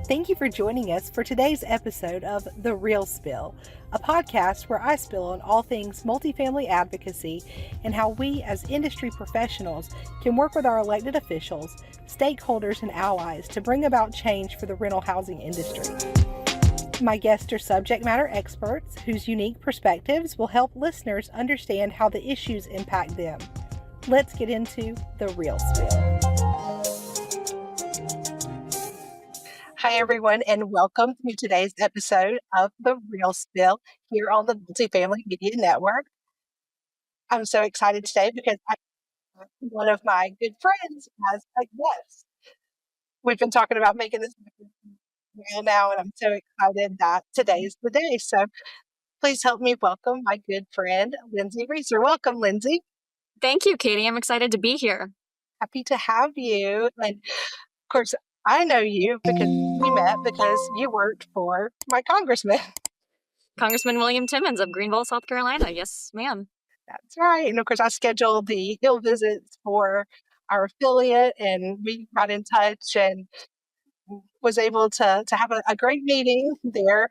Thank you for joining us for today's episode of The Real Spill, a podcast where I spill on all things multifamily advocacy and how we as industry professionals can work with our elected officials, stakeholders, and allies to bring about change for the rental housing industry. My guests are subject matter experts whose unique perspectives will help listeners understand how the issues impact them. Let's get into The Real Spill. Hi, everyone, and welcome to today's episode of The Real Spill here on the Multifamily Media Network. I'm so excited today because I have one of my good friends as a guest. We've been talking about making this real now, and I'm so excited that today is the day. So please help me welcome my good friend, Lindsay Reusser. Welcome, Lindsay. Thank you, Katie. I'm excited to be here. Happy to have you. And of course, I know you because we met because you worked for my congressman. Congressman William Timmons of Greenville, South Carolina. Yes, ma'am. That's right. And of course, I scheduled the Hill visits for our affiliate, and we got in touch and was able to have a great meeting there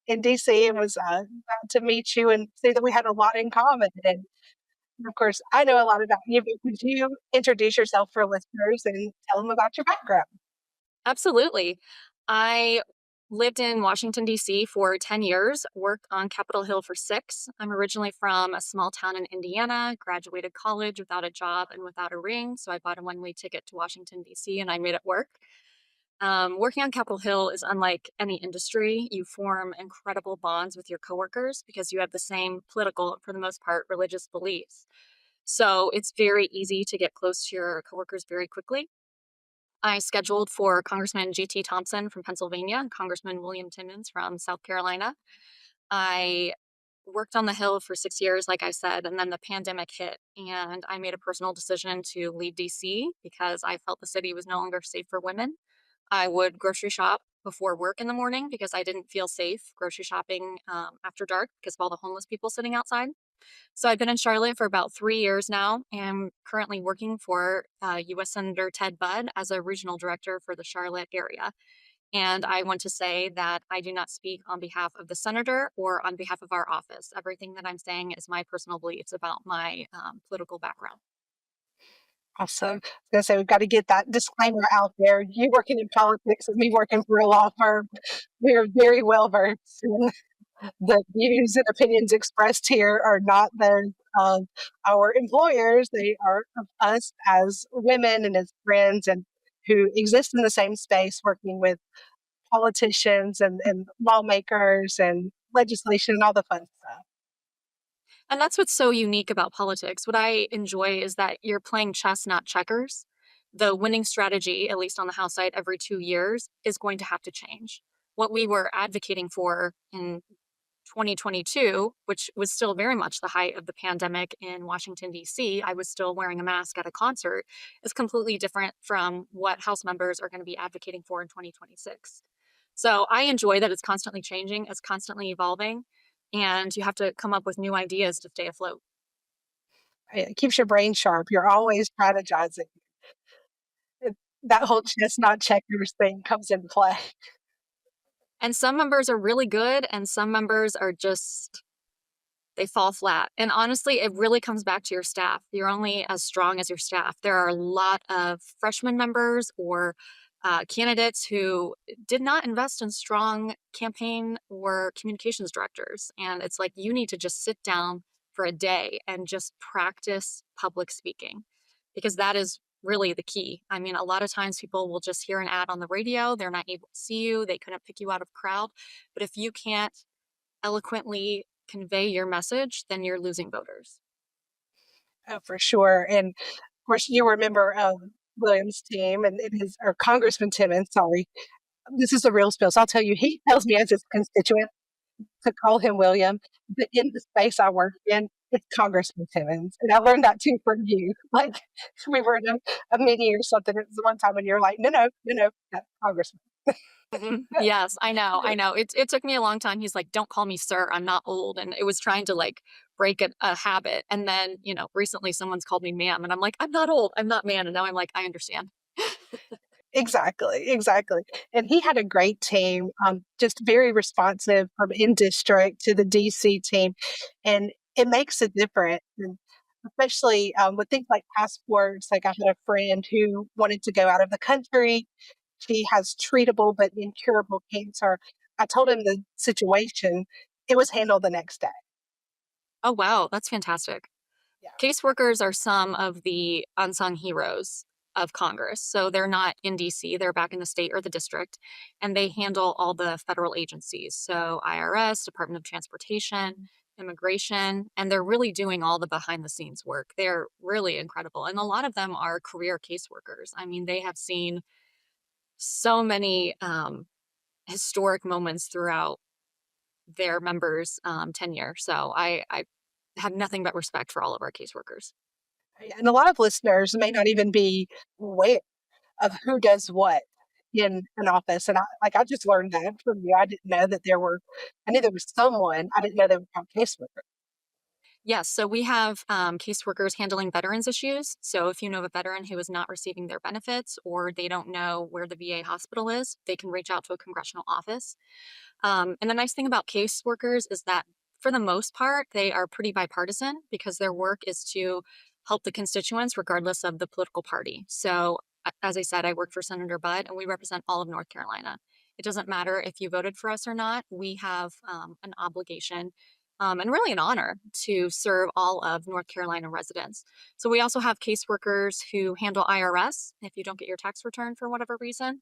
in DC. It was glad to meet you and see that we had a lot in common. And of course, I know a lot about you, but could you introduce yourself for listeners and tell them about your background? Absolutely. I lived in Washington, D.C. for 10 years, worked on Capitol Hill for 6. I'm originally from a small town in Indiana, graduated college without a job and without a ring. So I bought a one-way ticket to Washington, D.C., and I made it work. Working on Capitol Hill is unlike any industry. You form incredible bonds with your coworkers because you have the same political, for the most part, religious beliefs. So it's very easy to get close to your coworkers very quickly. I scheduled for Congressman G.T. Thompson from Pennsylvania and Congressman William Timmons from South Carolina. I worked on the Hill for 6 years, like I said, and then the pandemic hit, and I made a personal decision to leave DC because I felt the city was no longer safe for women. I would grocery shop before work in the morning because I didn't feel safe grocery shopping after dark because of all the homeless people sitting outside. So I've been in Charlotte for about 3 years now and currently working for U.S. Senator Ted Budd as a regional director for the Charlotte area. And I want to say that I do not speak on behalf of the senator or on behalf of our office. Everything that I'm saying is my personal beliefs about my political background. Awesome. I was going to say, we've got to get that disclaimer out there. You working in politics and me working for a law firm, we are very well versed in the views and opinions expressed here are not those of our employers. They are of us as women and as friends and who exist in the same space working with politicians and lawmakers and legislation and all the fun stuff. And that's what's so unique about politics. What I enjoy is that you're playing chess, not checkers. The winning strategy, at least on the House side, every 2 years is going to have to change. What we were advocating for in 2022, which was still very much the height of the pandemic in Washington, D.C., I was still wearing a mask at a concert, is completely different from what House members are going to be advocating for in 2026. So I enjoy that it's constantly changing, it's constantly evolving, and you have to come up with new ideas to stay afloat. It keeps your brain sharp. You're always strategizing. That whole chestnut checkers thing comes into play. And some members are really good, and some members are just, they fall flat. And honestly, it really comes back to your staff. You're only as strong as your staff. There are a lot of freshman members or candidates who did not invest in strong campaign or communications directors. And it's like you need to just sit down for a day and just practice public speaking because that is really the key. I mean, a lot of times people will just hear an ad on the radio. They're not able to see you. They couldn't pick you out of a crowd. But if you can't eloquently convey your message, then you're losing voters. Oh, for sure. And of course, you were a member of Williams' team and it is, or Congressman Timmons, sorry. This is the real spill. So I'll tell you, he tells me as his constituent to call him William, but in the space I work in, it's Congressman Timmons. And I learned that too from you. Like we were in a meeting or something. It was one time when you're like, no, that's Congressman. Yes, I know. It took me a long time. He's like, "Don't call me sir. I'm not old." And it was trying to like break a habit. And then, recently someone's called me ma'am, and I'm like, "I'm not old. I'm not man." And now I'm like, I understand. Exactly, exactly. And he had a great team, just very responsive from in district to the DC team. And it makes a difference. And especially with things like passports. Like I had a friend who wanted to go out of the country. She has treatable but incurable cancer. I told him the situation. It was handled the next day. Oh, wow, that's fantastic. Yeah. Caseworkers are some of the unsung heroes of Congress. So they're not in DC, they're back in the state or the district, and they handle all the federal agencies. So IRS, Department of Transportation, immigration, and they're really doing all the behind the scenes work. They're really incredible. And a lot of them are career caseworkers. I mean, they have seen so many historic moments throughout their members' tenure. So I have nothing but respect for all of our caseworkers. And a lot of listeners may not even be aware of who does what in an office. And I just learned that from you. I didn't know that there were, I knew there was someone, I didn't know they were called caseworker. Yes, so we have caseworkers handling veterans issues. So if you know of a veteran who is not receiving their benefits or they don't know where the VA hospital is, they can reach out to a congressional office. And the nice thing about caseworkers is that for the most part, they are pretty bipartisan because their work is to help the constituents regardless of the political party. So, as I said, I work for Senator Budd and we represent all of North Carolina. It doesn't matter if you voted for us or not, we have an obligation. And really an honor to serve all of North Carolina residents. So, we also have caseworkers who handle IRS if you don't get your tax return for whatever reason.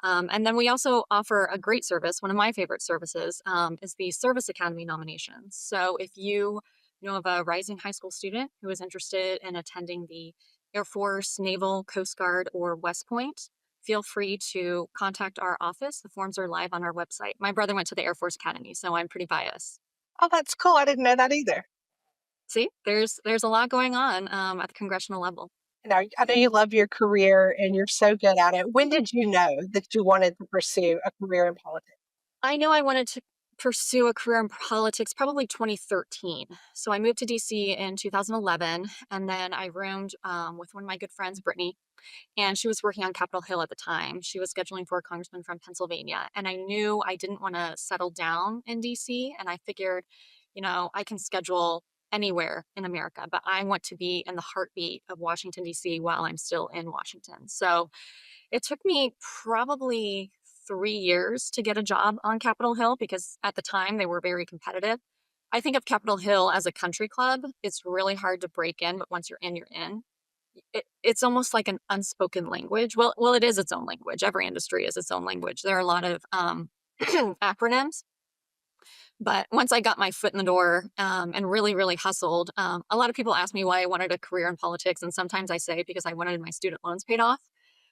And then we also offer a great service. One of my favorite services is the Service Academy nominations. So if you know of a rising high school student who is interested in attending the Air Force, Naval, Coast Guard, or West Point, feel free to contact our office. The forms are live on our website. My brother went to the Air Force Academy, so I'm pretty biased. Oh, that's cool. I didn't know that either. See, there's a lot going on at the congressional level. And I know you love your career and you're so good at it. When did you know that you wanted to pursue a career in politics? I know I wanted to pursue a career in politics probably 2013. So I moved to DC in 2011, and then I roomed with one of my good friends, Brittany, and she was working on Capitol Hill at the time. She was scheduling for a congressman from Pennsylvania, and I knew I didn't want to settle down in DC, and I figured, I can schedule anywhere in America, but I want to be in the heartbeat of Washington, DC while I'm still in Washington. So it took me probably 3 years to get a job on Capitol Hill because at the time they were very competitive. I think of Capitol Hill as a country club. It's really hard to break in, but once you're in, you're in. It's almost like an unspoken language. Well, it is its own language. Every industry is its own language. There are a lot of acronyms, but once I got my foot in the door and really, really hustled, a lot of people ask me why I wanted a career in politics, and sometimes I say because I wanted my student loans paid off,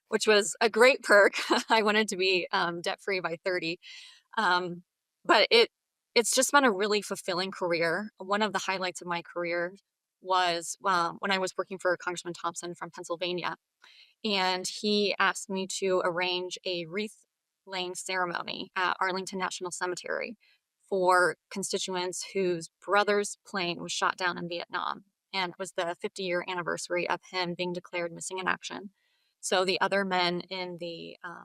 which was a great perk. I wanted to be debt free by 30. Um, but it's just been a really fulfilling career. One of the highlights of my career was when I was working for Congressman Thompson from Pennsylvania, and he asked me to arrange a wreath laying ceremony at Arlington National Cemetery for constituents whose brother's plane was shot down in Vietnam. And it was the 50-year anniversary of him being declared missing in action. So the other men in the, I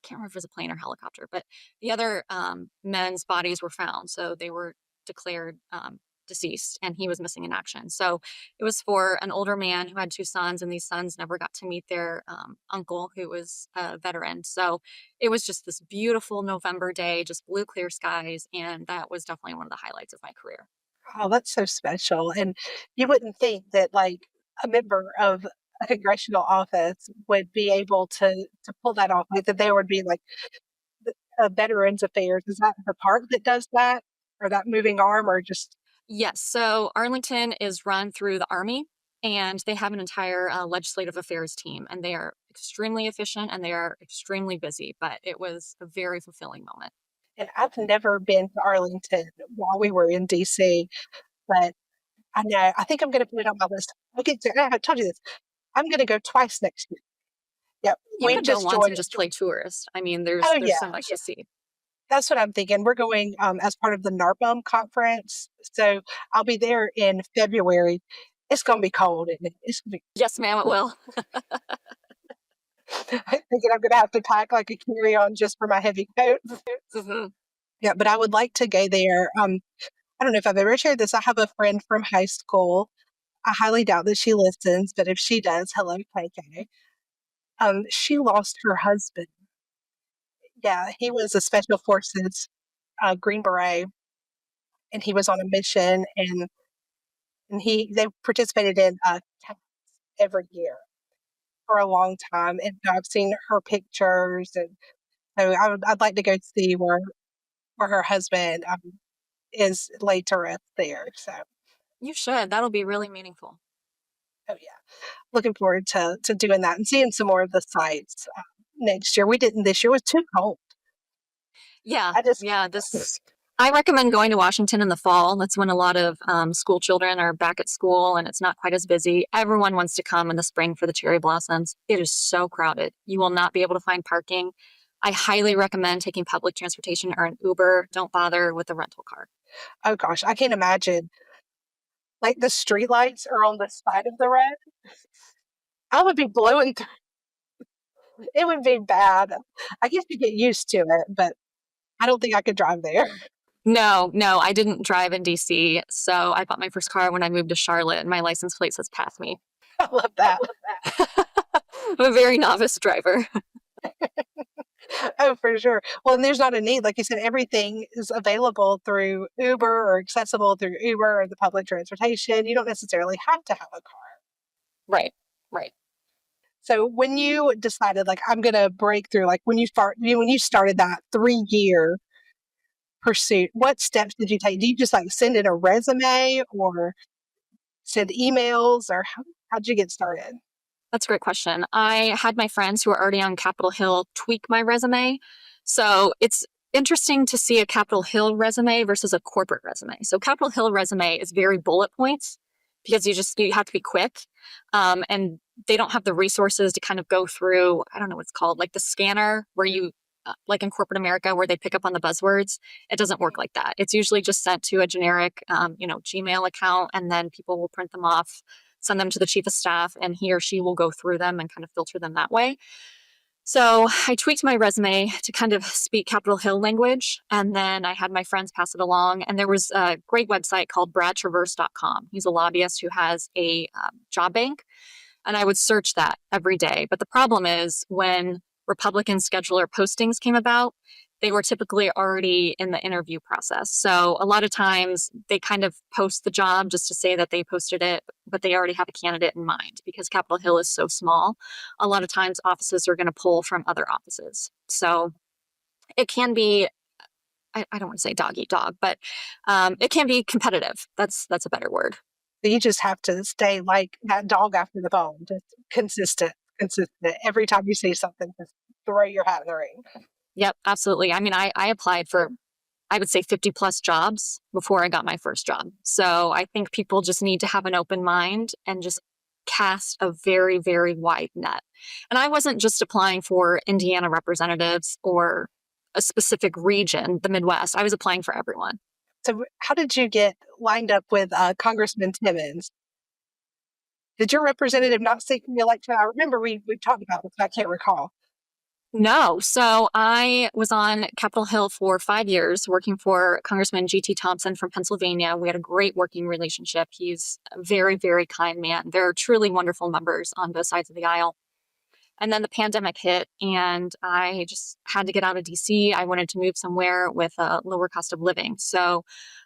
can't remember if it was a plane or helicopter, but the other men's bodies were found. So they were declared deceased and he was missing in action. So it was for an older man who had two sons, and these sons never got to meet their uncle who was a veteran. So it was just this beautiful November day, just blue, clear skies. And that was definitely one of the highlights of my career. Oh, that's so special. And you wouldn't think that like a member of a congressional office would be able to pull that off. Like that there would be like Veterans Affairs. Is that the part that does that, or that moving arm, or just Yes. So Arlington is run through the Army, and they have an entire legislative affairs team, and they are extremely efficient and they are extremely busy. But it was a very fulfilling moment. and I've never been to Arlington while we were in DC, but I know I think I'm going to put it on my list. Okay, so I told you this. I'm going to go twice next year. Yep, You we've could go just once joined. and just play tourist. I mean, there's Oh there's yeah, so much to see. that's what I'm thinking. We're going as part of the NARPM conference, so I'll be there in February. It's going to be cold, isn't it? It's going to be. Yes, ma'am, it will. thinking I'm going to have to pack like a carry-on just for my heavy coat. Mhm. Yeah, but I would like to go there. I don't know if I've ever shared this. I have a friend from high school. I highly doubt that she listens, but if she does, hello, KK. She lost her husband. Yeah, he was a special forces Green Beret, and he was on a mission, and they participated in camps every year for a long time. And I've seen her pictures, and so I'd like to go see where her husband is laid to rest there. So, You should. That'll be really meaningful. oh yeah, looking forward to doing that and seeing some more of the sites next year. We didn't this year; it was too cold. Yeah, I just yeah. I recommend going to Washington in the fall. That's when a lot of school children are back at school and it's not quite as busy. Everyone wants to come in the spring for the cherry blossoms. It is so crowded. You will not be able to find parking. I highly recommend taking public transportation or an Uber. Don't bother with a rental car. oh gosh, I can't imagine. Like the street lights are on the side of the road. I would be blowing through. It would be bad. I guess you get used to it, but I don't think I could drive there. No, no, I didn't drive in DC. So I bought my first car when I moved to Charlotte and my license plate says pass me. I love that. I'm a very novice driver. Oh, for sure. Well, and there's not a need. Like you said, everything is available through Uber or accessible through Uber or the public transportation. You don't necessarily have to have a car. Right, right. So when you decided, like, I'm going to break through, like when you started that 3 year pursuit, what steps did you take? Do you just like send in a resume or send emails, or how'd you get started? That's a great question. I had my friends who are already on Capitol Hill tweak my resume. So it's interesting to see a Capitol Hill resume versus a corporate resume. So Capitol Hill resume is very bullet points because you have to be quick. And they don't have the resources to kind of go through, I don't know what it's called, like the scanner where you like in corporate America where they pick up on the buzzwords. It doesn't work like that. It's usually just sent to a generic, Gmail account, and then people will print them off, send them to the chief of staff, and he or she will go through them and kind of filter them that way. So I tweaked my resume to kind of speak Capitol Hill language, and then I had my friends pass it along. And there was a great website called bradtraverse.com. He's a lobbyist who has a job bank, and I would search that every day. But the problem is when Republican scheduler postings came about, they were typically already in the interview process. So a lot of times they kind of post the job just to say that they posted it, but they already have a candidate in mind because Capitol Hill is so small. A lot of times offices are going to pull from other offices. So it can be, I don't want to say dog eat dog, but it can be competitive. That's a better word. You just have to stay like that dog after the bone, just consistent. Every time you see something, just throw your hat in the ring. Yep, absolutely. I mean, I applied for, I would say 50 plus jobs before I got my first job. So I think people just need to have an open mind and just cast a very, very wide net. And I wasn't just applying for Indiana representatives or a specific region, the Midwest. I was applying for everyone. So, how did you get lined up with Congressman Timmons? Did your representative not seek re-election? I remember we talked about this, but I can't recall. No. So I was on Capitol Hill for 5 years working for Congressman G.T. Thompson from Pennsylvania. We had a great working relationship. He's a very, very kind man. They're truly wonderful members on both sides of the aisle. And then the pandemic hit, and I just had to get out of DC. I wanted to move somewhere with a lower cost of living. So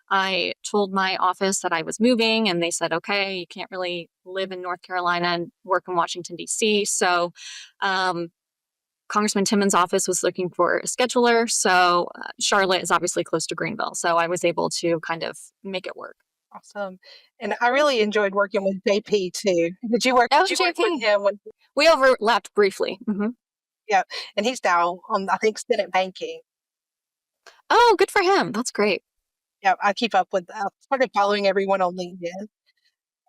I told my office that I was moving, and they said, okay, you can't really live in North Carolina and work in Washington, DC. So um, Congressman Timmons' office was looking for a scheduler. So Charlotte is obviously close to Greenville. So I was able to kind of make it work. Awesome. And I really enjoyed working with JP too. Oh, Did you work with JP. him when, We overlapped briefly. yeah, and he's now on, I think, Senate banking. Oh, good for him. That's great. Yeah, I keep up with, started following everyone on LinkedIn.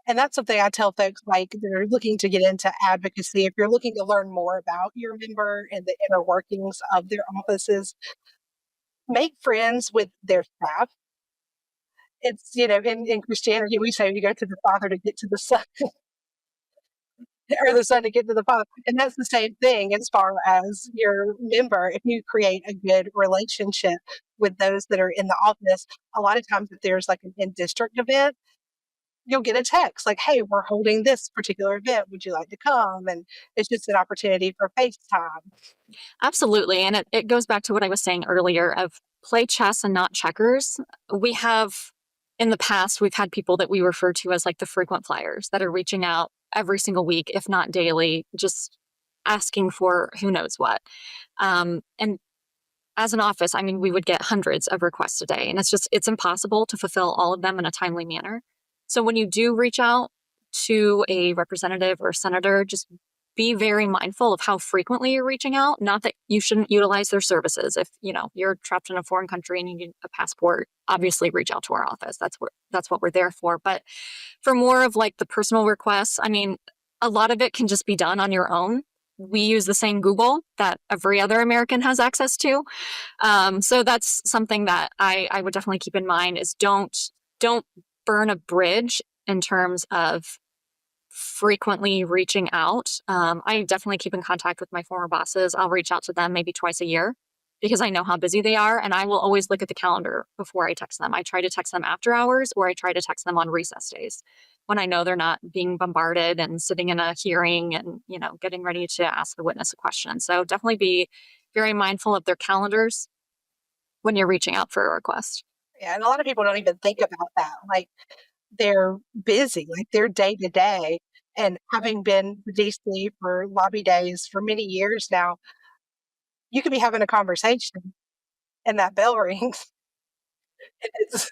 And that's something I tell folks like they're looking to get into advocacy. If you're looking to learn more about your member and the inner workings of their offices, make friends with their staff. It's, in Christianity, we say you go to the Father to get to the Son. or the son to get to the father. And that's the same thing as far as your member. If you create a good relationship with those that are in the office, a lot of times if there's like an in district event, you'll get a text like, hey, we're holding this particular event. Would you like to come? And it's just an opportunity for FaceTime. Absolutely. And it goes back to what I was saying earlier of play chess and not checkers. We have, in the past, we've had people that we refer to as like the frequent flyers that are reaching out every single week, if not daily, just asking for who knows what. And as an office, I mean, we would get hundreds of requests a day, and it's impossible to fulfill all of them in a timely manner. So when you do reach out to a representative or senator, just be very mindful of how frequently you're reaching out. Not that you shouldn't utilize their services. If you're trapped in a foreign country and you need a passport, obviously reach out to our office. That's what we're there for. But for more of like the personal requests, I mean, a lot of it can just be done on your own. We use the same Google that every other American has access to. So that's something that I would definitely keep in mind is don't burn a bridge in terms of frequently reaching out. I definitely keep in contact with my former bosses. I'll reach out to them maybe twice a year because I know how busy they are. And I will always look at the calendar before I text them. I try to text them after hours, or I try to text them on recess days when I know they're not being bombarded and sitting in a hearing and, getting ready to ask the witness a question. So definitely be very mindful of their calendars when you're reaching out for a request. Yeah, and a lot of people don't even think about that. Like they're busy, like they're day to day. And having been to DC for lobby days for many years now, you could be having a conversation and that bell rings. It's,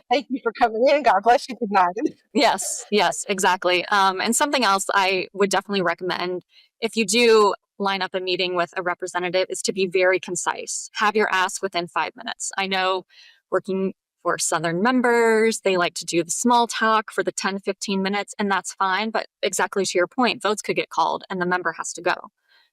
thank you for coming in. God bless you. Good night. Yes, exactly. And something else I would definitely recommend if you do line up a meeting with a representative is to be very concise. Have your ask within 5 minutes. I know working for Southern members, they like to do the small talk for the 10, 15 minutes, and that's fine. But exactly to your point, votes could get called and the member has to go.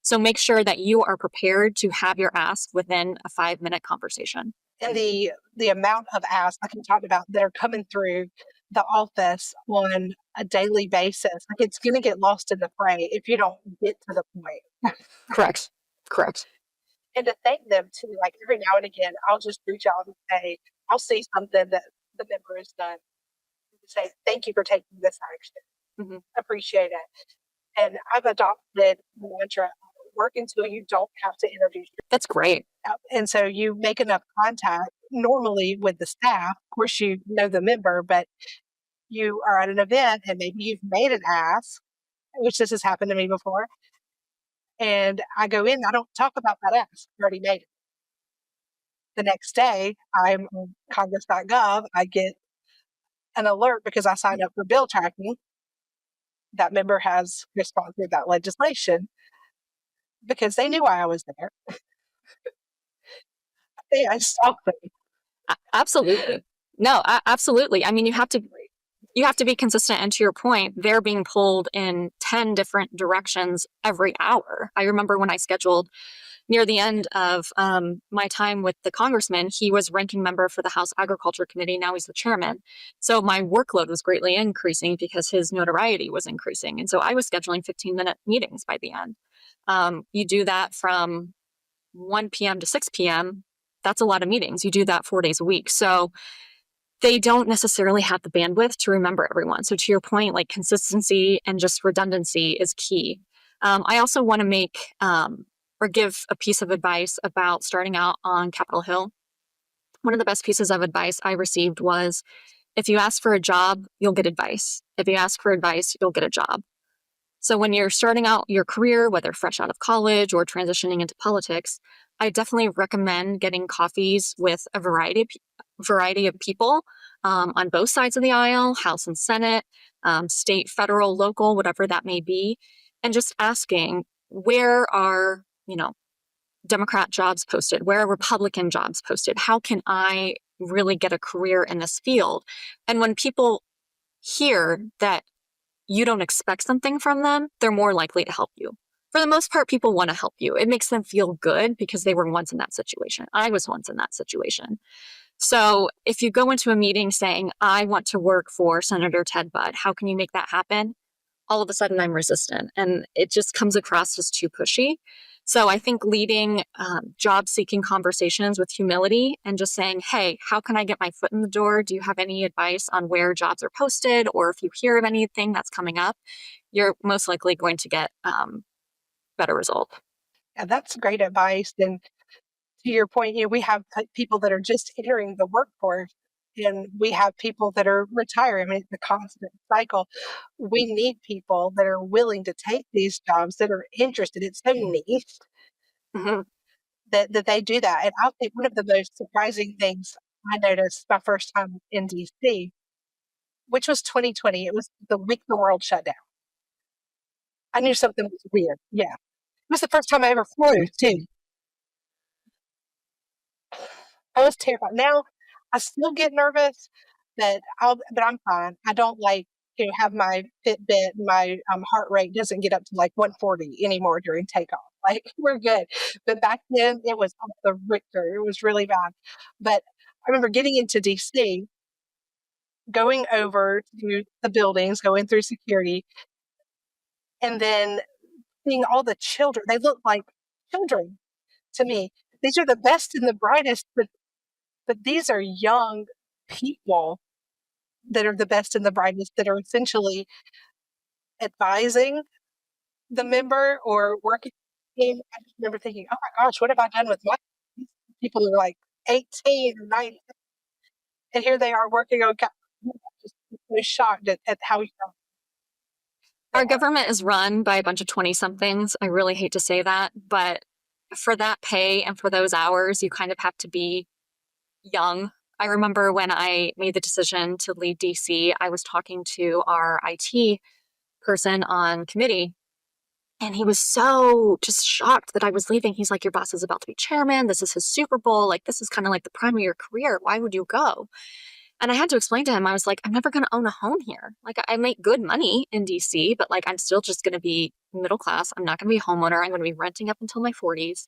So make sure that you are prepared to have your ask within a 5-minute conversation. And the amount of asks like you talked about that are coming through the office on a daily basis, like it's going to get lost in the fray if you don't get to the point. Correct. And to thank them too, like every now and again, I'll just reach out and say, I'll see something that the member has done, and say, thank you for taking this action. Appreciate it. And I've adopted the mantra, work until you don't have to introduce yourself. That's great. And so you make enough contact normally with the staff. Of course, you know the member, but you are at an event and maybe you've made an ask, which this has happened to me before. And I go in, I don't talk about that ask. I already made it. The next day, I'm on Congress.gov. I get an alert because I signed up for bill tracking. That member has sponsored that legislation because they knew why I was there. I stalked them. Absolutely. No, absolutely. I mean, you have to be consistent. And to your point, they're being pulled in 10 different directions every hour. I remember when I scheduled near the end of my time with the congressman, he was ranking member for the House Agriculture Committee. Now he's the chairman. So my workload was greatly increasing because his notoriety was increasing. And so I was scheduling 15-minute meetings by the end. You do that from 1 p.m. to 6 p.m. That's a lot of meetings. You do that 4 days a week. So they don't necessarily have the bandwidth to remember everyone. So to your point, like consistency and just redundancy is key. I also want to make or give a piece of advice about starting out on Capitol Hill. One of the best pieces of advice I received was, if you ask for a job, you'll get advice. If you ask for advice, you'll get a job. So when you're starting out your career, whether fresh out of college or transitioning into politics, I definitely recommend getting coffees with a variety of people on both sides of the aisle, House and Senate, state, federal, local, whatever that may be, and just asking, where are, Democrat jobs posted? Where are Republican jobs posted? How can I really get a career in this field? And when people hear that you don't expect something from them, they're more likely to help you. For the most part, people want to help you. It makes them feel good because they were once in that situation. I was once in that situation. So if you go into a meeting saying, I want to work for Senator Ted Budd, how can you make that happen? all of a sudden I'm resistant and it just comes across as too pushy. So I think leading job seeking conversations with humility and just saying, hey, how can I get my foot in the door? Do you have any advice on where jobs are posted? Or if you hear of anything that's coming up, you're most likely going to get better result. Yeah, that's great advice. And to your point, we have people that are just entering the workforce, and we have people that are retiring. I mean, it's a constant cycle. We need people that are willing to take these jobs, that are interested. It's so niche Mhm. that they do that. And I think one of the most surprising things I noticed my first time in DC, which was 2020, it was the week the world shut down. I knew something was weird. Yeah. It was the first time I ever flew, too. I was terrified. Now I still get nervous, but I'm fine. I don't like have my Fitbit, my heart rate doesn't get up to like 140 anymore during takeoff. Like we're good. But back then it was off the Richter. It was really bad. But I remember getting into DC, going over to the buildings, going through security, and then seeing all the children. They look like children to me. These are the best and the brightest, but these are young people that are the best and the brightest that are essentially advising the member or working with the team. I just remember thinking, oh my gosh, what have I done with my these people who are like 18 or 19, and here they are working on just so shocked at how young they Our are. government is run by a bunch of 20 somethings. I really hate to say that, but for that pay and for those hours, you kind of have to be young. I remember when I made the decision to leave DC, I was talking to our IT person on committee, and he was so just shocked that I was leaving. He's like, your boss is about to be chairman. This is his Super Bowl. Like, this is kind of like the prime of your career. Why would you go? And I had to explain to him, I was like, I'm never going to own a home here. Like, I make good money in DC, but like, I'm still just going to be middle class. I'm not going to be a homeowner. I'm going to be renting up until my 40s.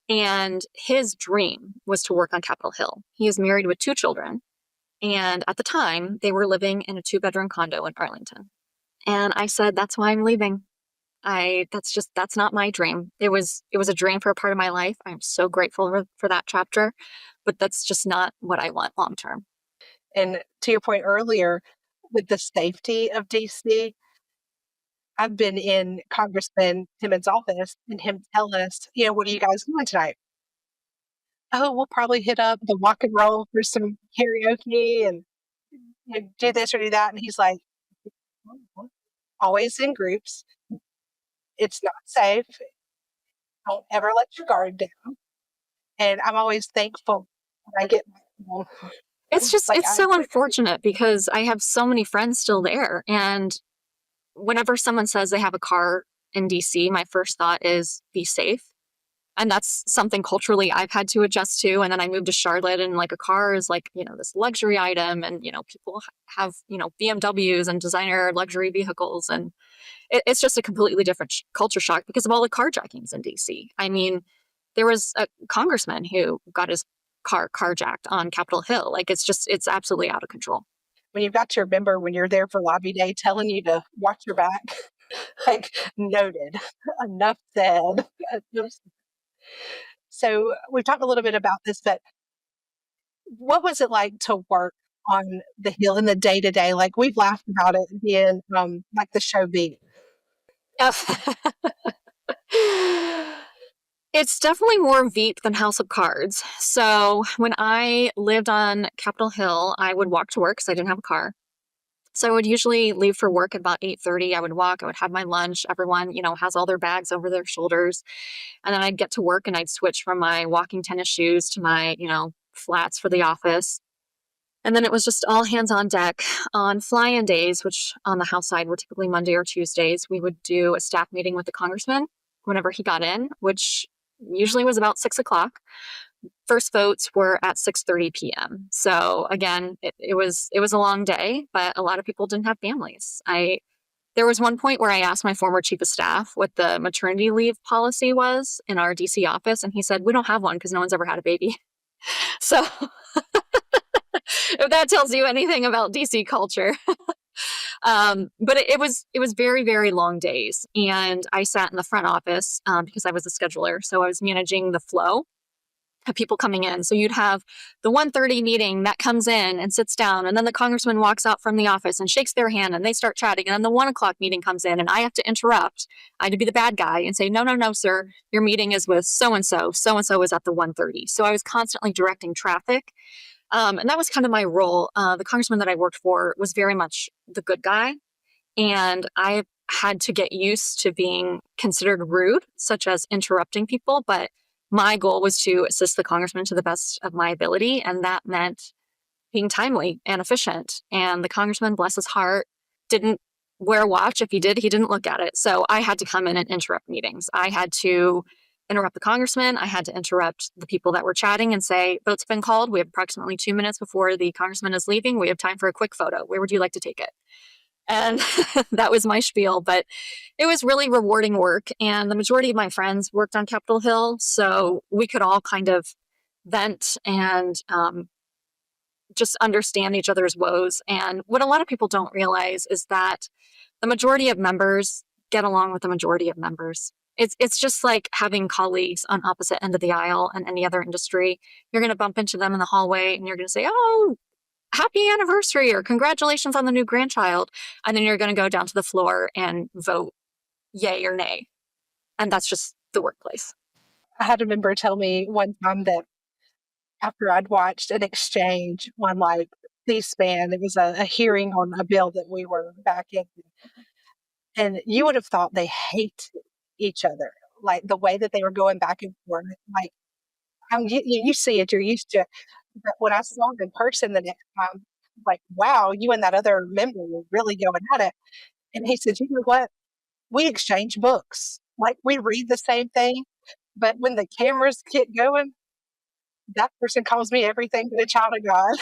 And his dream was to work on Capitol Hill. He is married with 2 children. And at the time, they were living in a 2-bedroom condo in Arlington. And I said, that's why I'm leaving. That's not my dream. It was a dream for a part of my life. I'm so grateful for that chapter, but that's just not what I want long term. And to your point earlier, with the safety of DC, I've been in Congressman Timmons' office and him tell us, what are you guys doing tonight? Oh, we'll probably hit up the Walk and Roll for some karaoke and do this or do that. And he's like, always in groups. It's not safe. Don't ever let your guard down. And I'm always thankful when I get my like It's so unfortunate because I have so many friends still there. And whenever someone says they have a car in DC, my first thought is be safe. And that's something culturally I've had to adjust to. And then I moved to Charlotte, and like a car is like, this luxury item. And, people have, BMWs and designer luxury vehicles. And it's just a completely different culture shock because of all the carjackings in DC. I mean, there was a congressman who got his car carjacked on Capitol Hill. Like, it's absolutely out of control. when you've got your member when you're there for lobby day telling you to watch your back, like noted, enough said. So we've talked a little bit about this, but what was it like to work on the Hill in the day to day? Like we've laughed about it being like the show beat. It's definitely more Veep than House of Cards. So when I lived on Capitol Hill, I would walk to work because I didn't have a car. So I would usually leave for work at about 8:30. I would walk, I would have my lunch. Everyone, has all their bags over their shoulders. And then I'd get to work and I'd switch from my walking tennis shoes to my, flats for the office. And then it was just all hands on deck. On fly-in days, which on the House side were typically Monday or Tuesdays, we would do a staff meeting with the congressman whenever he got in, which usually was about 6 o'clock. First votes were at 6:30 p.m. So again, it was a long day, but a lot of people didn't have families. There was one point where I asked my former chief of staff what the maternity leave policy was in our DC office, and he said, we don't have one because no one's ever had a baby. So if that tells you anything about DC culture. But it was very, very long days. And I sat in the front office because I was a scheduler. So I was managing the flow of people coming in. So you'd have the 1:30 meeting that comes in and sits down, and then the congressman walks out from the office and shakes their hand and they start chatting. And then the 1 o'clock meeting comes in and I have to interrupt. I had to be the bad guy and say, no, no, no, sir, your meeting is with so-and-so. So-and-so is at the 1:30. So I was constantly directing traffic. And that was kind of my role. The congressman that I worked for was very much the good guy. And I had to get used to being considered rude, such as interrupting people. But my goal was to assist the congressman to the best of my ability. And that meant being timely and efficient. And the congressman, bless his heart, didn't wear a watch. If he did, he didn't look at it. So I had to come in and interrupt meetings. I had to interrupt the congressman. I had to interrupt the people that were chatting and say, vote's been called. We have approximately 2 minutes before the congressman is leaving. We have time for a quick photo. Where would you like to take it? And that was my spiel, but it was really rewarding work. And the majority of my friends worked on Capitol Hill. So we could all kind of vent and just understand each other's woes. And what a lot of people don't realize is that the majority of members get along with the majority of members. It's just like having colleagues on opposite end of the aisle in any other industry. You're going to bump into them in the hallway and you're going to say, oh, happy anniversary or congratulations on the new grandchild. And then you're going to go down to the floor and vote yay or nay. And that's just the workplace. I had a member tell me one time that after I'd watched an exchange on like C-SPAN, it was a hearing on a bill that we were backing, and you would have thought they hate each other, like the way that they were going back and forth. Like you see it, you're used to. But when I saw him in person the next time, like, wow, you and that other member were really going at it. And he said, you know what? We exchange books. Like we read the same thing, but when the cameras get going, that person calls me everything but a child of God.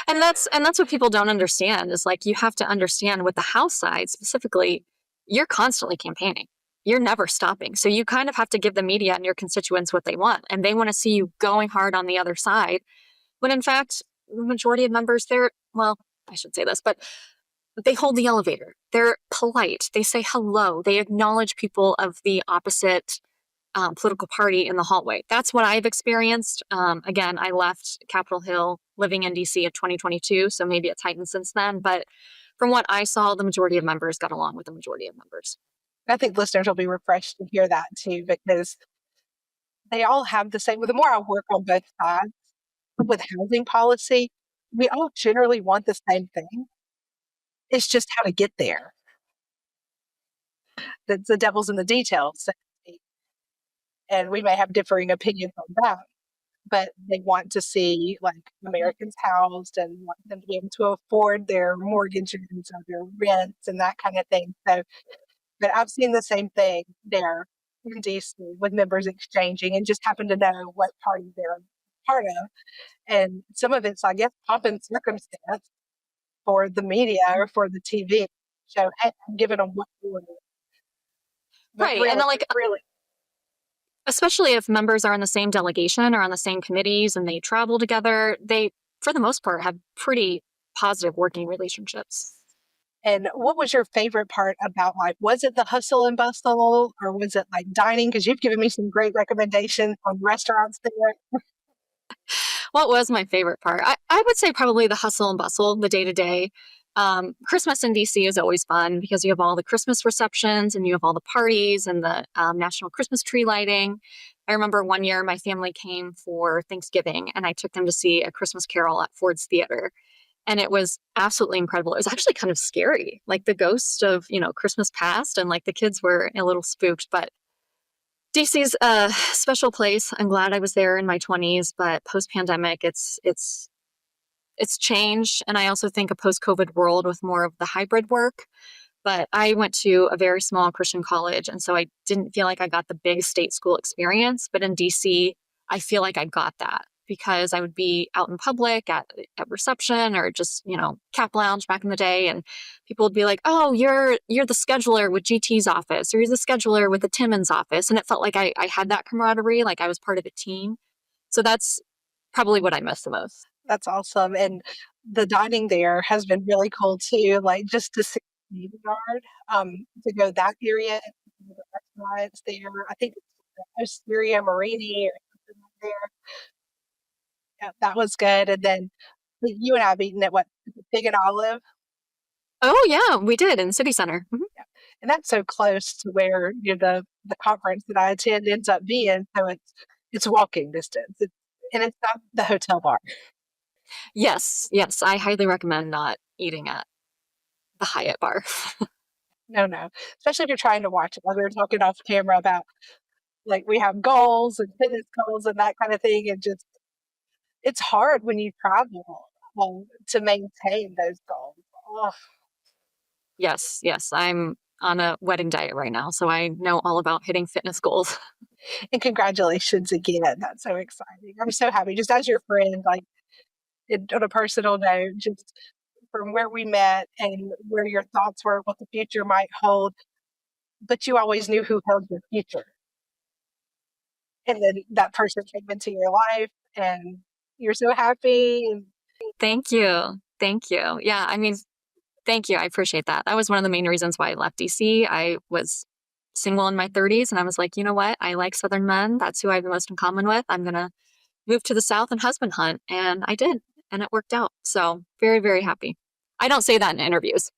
And that's what people don't understand is like you have to understand with the House side specifically, you're constantly campaigning. You're never stopping. So you kind of have to give the media and your constituents what they want. And they want to see you going hard on the other side. When in fact, the majority of members, well, I should say this, but they hold the elevator. They're polite. They say hello. They acknowledge people of the opposite political party in the hallway. That's what I've experienced. Again, I left Capitol Hill living in DC in 2022, so maybe it's heightened since then. But from what I saw, the majority of members got along with the majority of members. I think listeners will be refreshed to hear that too, because they all have the same. The more I work on both sides with housing policy, we all generally want the same thing. It's just how to get there. The devil's in the details. So to speak. And we may have differing opinions on that, but they want to see like Americans housed and want them to be able to afford their mortgages or their rents and that kind of thing. So, but I've seen the same thing there in DC with members exchanging and just happen to know what party they're part of. And some of it's, I guess, pomp and circumstance for the media or for the TV. So, hey, I'm giving them what they want. Right. Really, and like, really, especially if members are in the same delegation or on the same committees and they travel together, they, for the most part, have pretty positive working relationships. and what was your favorite part about life? Was it the hustle and bustle or was it like dining? Because you've given me some great recommendations on restaurants there. What was my favorite part? I would say probably the hustle and bustle, the day to day. Christmas in DC is always fun because you have all the Christmas receptions and you have all the parties and the National Christmas tree lighting. I remember one year my family came for Thanksgiving and I took them to see A Christmas Carol at Ford's Theater. And it was absolutely incredible. It was actually kind of scary, like the ghost of, Christmas past, and like the kids were a little spooked. But DC's a special place. I'm glad I was there in my 20s, but post-pandemic, it's changed. And I also think a post-COVID world with more of the hybrid work. But I went to a very small Christian college, and so I didn't feel like I got the big state school experience. But in DC, I feel like I got that because I would be out in public at reception or just, Cap Lounge back in the day. And people would be like, oh, you're the scheduler with GT's office, or you're the scheduler with the Timmons office. And it felt like I had that camaraderie, like I was part of a team. So that's probably what I miss the most. That's awesome. And the dining there has been really cool too, like just to see the Navy Yard, to go that area and some of the restaurants there. I think it's Osteria Marini or something like there. Yeah, that was good. And then you and I have eaten at what, Pig and Olive? Oh yeah, we did in City Center. Mhm. Yeah. And that's so close to where the conference that I attend ends up being. So it's walking distance. And it's not the hotel bar. Yes, yes, I highly recommend not eating at the Hyatt bar. No, no. Especially if you're trying to watch it. Like we were talking off camera about like we have goals and fitness goals and that kind of thing. And just it's hard when you travel to maintain those goals. Oh, Yes, yes, I'm on a wedding diet right now, so I know all about hitting fitness goals. and congratulations again. That's so exciting. I'm so happy. Just as your friend, like on a personal note, just from where we met and where your thoughts were, what the future might hold, but you always knew who held your future. And then that person came into your life and you're so happy. And Thank you. Thank you. Yeah, I mean, thank you. I appreciate that. That was one of the main reasons why I left DC. I was single in my 30s and I was like, you know what? I like Southern men. That's who I have the most in common with. I'm going to move to the South and husband hunt. And I did. And it worked out. So very, very happy. I don't say that in interviews,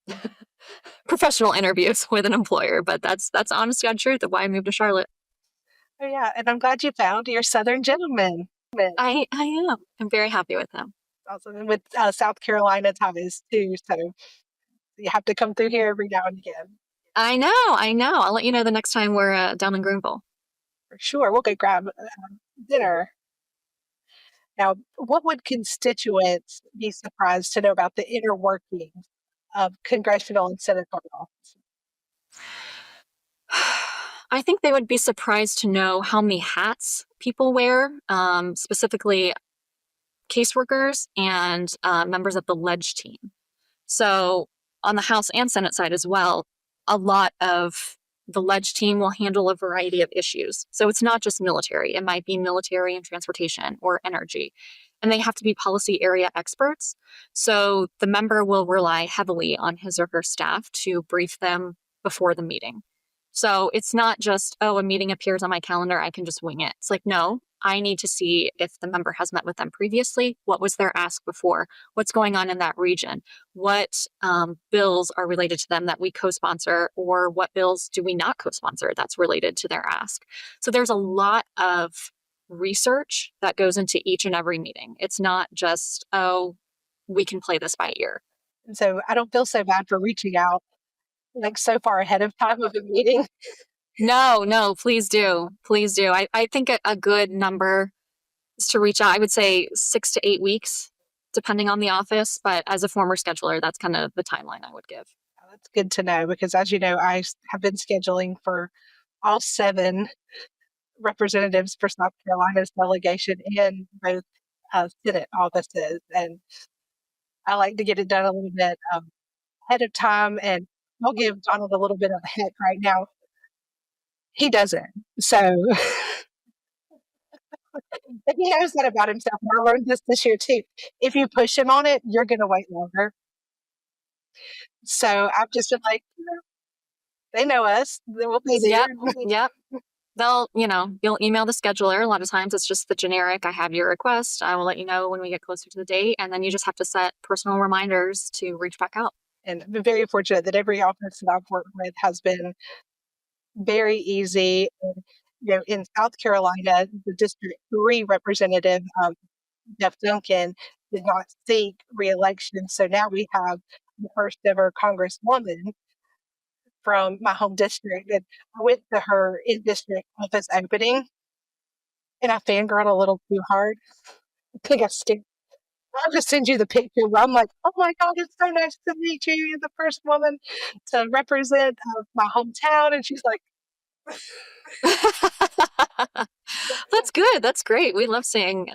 professional interviews with an employer, but that's honest God truth of why I moved to Charlotte. oh yeah, and I'm glad you found your Southern gentleman. I am. I'm very happy with him. Awesome. And with South Carolina ties too. So you have to come through here every now and again. I know. I know. I'll let you know the next time we're down in Greenville. For sure. We'll go grab dinner. Now, what would constituents be surprised to know about the inner workings of congressional and senatorial office? I think they would be surprised to know how many hats people wear, specifically caseworkers and members of the ledge team. So, on the House and Senate side as well, a lot of the ledge team will handle a variety of issues. So, it's not just military, it might be military and transportation or energy. And they have to be policy area experts. So, the member will rely heavily on his or her staff to brief them before the meeting. So it's not just, oh, a meeting appears on my calendar, I can just wing it. It's like, no, I need to see if the member has met with them previously. What was their ask before? What's going on in that region? What bills are related to them that we co sponsor, or what bills do we not co sponsor that's related to their ask? So there's a lot of research that goes into each and every meeting. It's not just, oh, we can play this by ear. And so I don't feel so bad for reaching out like so far ahead of time of a meeting. No, no, please do. Please do. I think a good number is to reach out. I would say 6 to 8 weeks, depending on the office. But as a former scheduler, that's kind of the timeline I would give. That's good to know because, as you know, have been scheduling for all seven representatives for South Carolina's delegation in both Senate offices. And I like to get it done a little bit ahead of time. And I'll give Donald a little bit of a heck right now. He doesn't. So if he knows that about himself, and I learned this year too. If you push him on it, you're going to wait longer. So I've just been like, they know us. We'll be there. Yep. Yep. You'll email the scheduler. A lot of times it's just the generic, I have your request. I will let you know when we get closer to the date. And then you just have to set personal reminders to reach back out. And I've been very fortunate that every office that I've worked with has been very easy. And, in South Carolina, the District 3 representative, Jeff Duncan, did not seek reelection. So now we have the first ever Congresswoman from my home district. And I went to her in district office opening and I fangirled a little too hard. I think I scared. I'll just send you the picture where I'm like, oh my God, it's so nice to meet you. You're the first woman to represent my hometown. And she's like, That's good. That's great. We love seeing